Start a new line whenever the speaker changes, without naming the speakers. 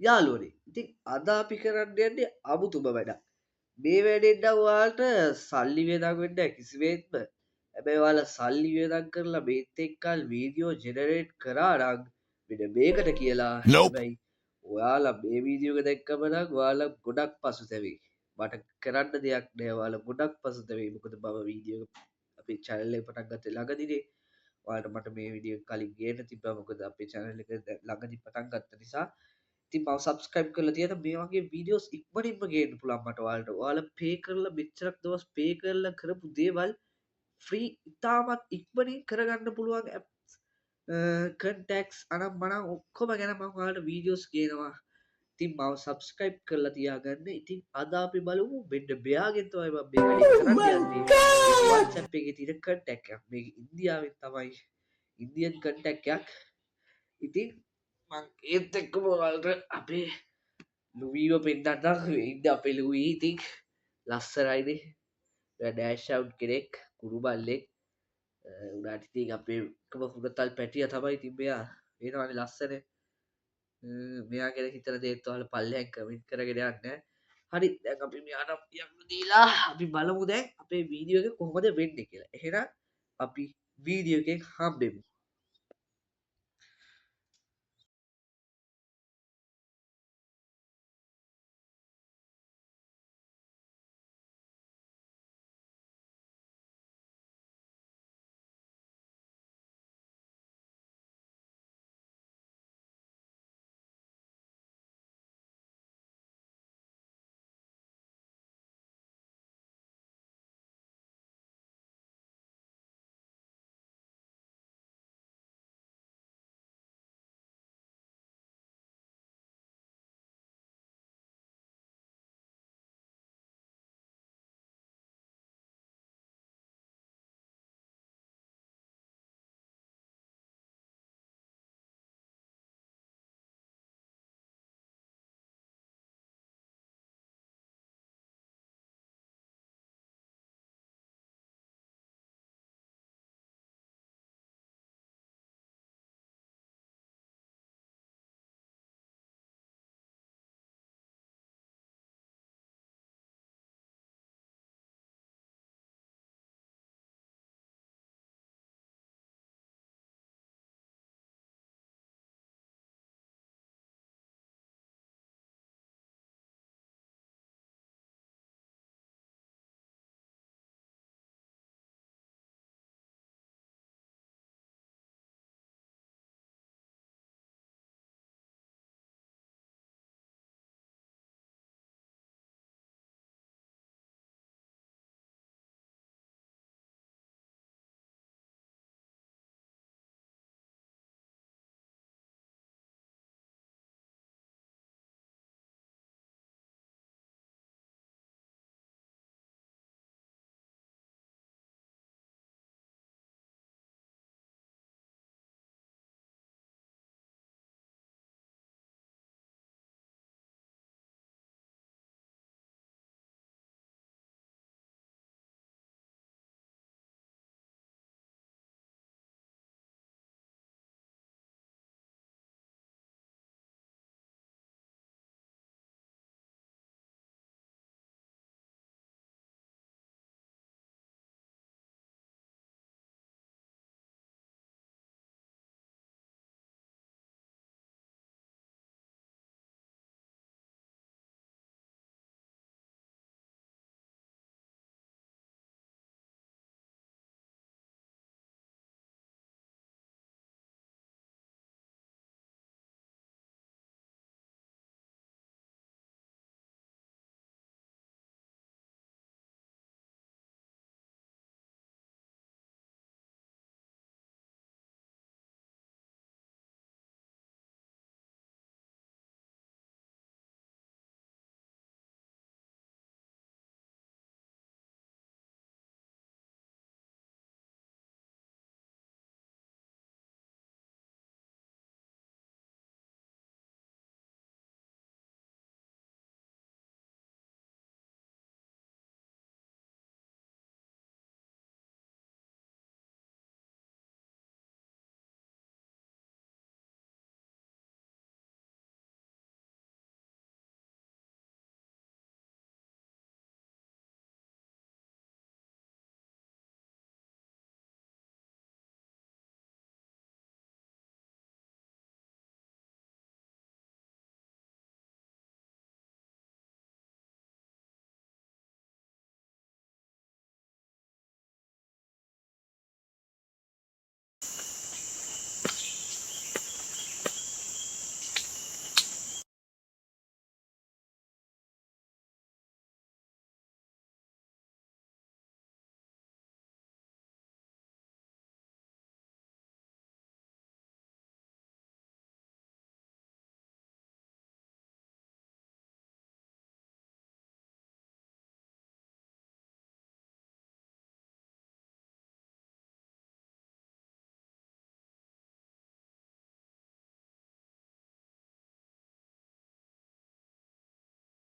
යාළුවනේ ඉතින් අද අපි කරන්න යන්නේ අමුතුම වැඩක්. මේ වැඩෙන් නම් ඔයාලට සල්ලි වියදම් වෙන්නේ නැහැ කිසිවෙත්ම. හැබැයි ඔයාලා සල්ලි වියදම් කරලා මේත් එක්කල් වීඩියෝ ජෙනරේට් කරා නම් මෙන්න මේකට කියලා.
Nope.
හැබැයි ඔයාලා මේ වීඩියෝ එක දැක්කම නම් ඔයාලා ගොඩක් පසුතැවෙයි. මට කරන්න දෙයක් නෑ. ඔයාලා ගොඩක් පසුතැවෙයි. මොකද මම වීඩියෝ අපේ channel එක පටන් ගත්තේ ළඟදීනේ. ඔයාලට මට මේ වීඩියෝ කලින් ගේන්න තිබ්බා. මොකද අපේ channel එක ළඟදී පටන් ගත්ත නිසා. ඉතින් මම subscribe කරලා තියෙන මේ වගේ වීඩියෝස් ඉක්මනින්ම ගේන්න පුළුවන් මට ඔයාලට. ඔයාලා pay කරලා මෙච්චරක් දවස් pay කරලා කරපු දේවල් ෆ්‍රී ඉතාමත් ඉක්මනින් කරගන්න පුළුවන් කන්ටැක්ස් අනම් මනම් ඔක්කොම ගැන මම ඔයාලට වීඩියෝස් ගේනවා. ඉතින් මම subscribe කරලා තියාගන්න. ඉතින් අද අපි බලමු මෙන්න මෙයාගෙන් තමයි මම මේ වැඩේ කරන්න යන්නේ. මේ WhatsApp එකේ තියෙන කන්ටැක්ට් එකක්. මේක ඉන්දියාවෙන් තමයි. ඉන්දියන් කන්ටැක්ට් එකක්. ඉතින් මං ඒත් එක්කම ඔයාලට අපේ ලුවීව පෙන්නන්නම්. ඉන්න අපේ ලුවී ඉතින් ලස්සනයිනේ. එයා ඩෑෂ් අවුට් කෙනෙක් කුරු බල්ලෙක්. උනාට ඉතින් අපේ එකම හුරතල් පැටියා තමයි ඉතින් මෙයා. පේනවනේ ලස්සන. මෙයා ගැන හිතන දේත් ඔයාලා පල්ලෙහෙන් කමෙන්ට් කරගෙන යන්න. හරි දැන් අපි මෙයාට යන්න දීලා අපි බලමු දැන් අපේ වීඩියෝ එක කොහොමද වෙන්නේ කියලා. එහෙනම් අපි වීඩියෝ එකෙන් හම්බෙමු.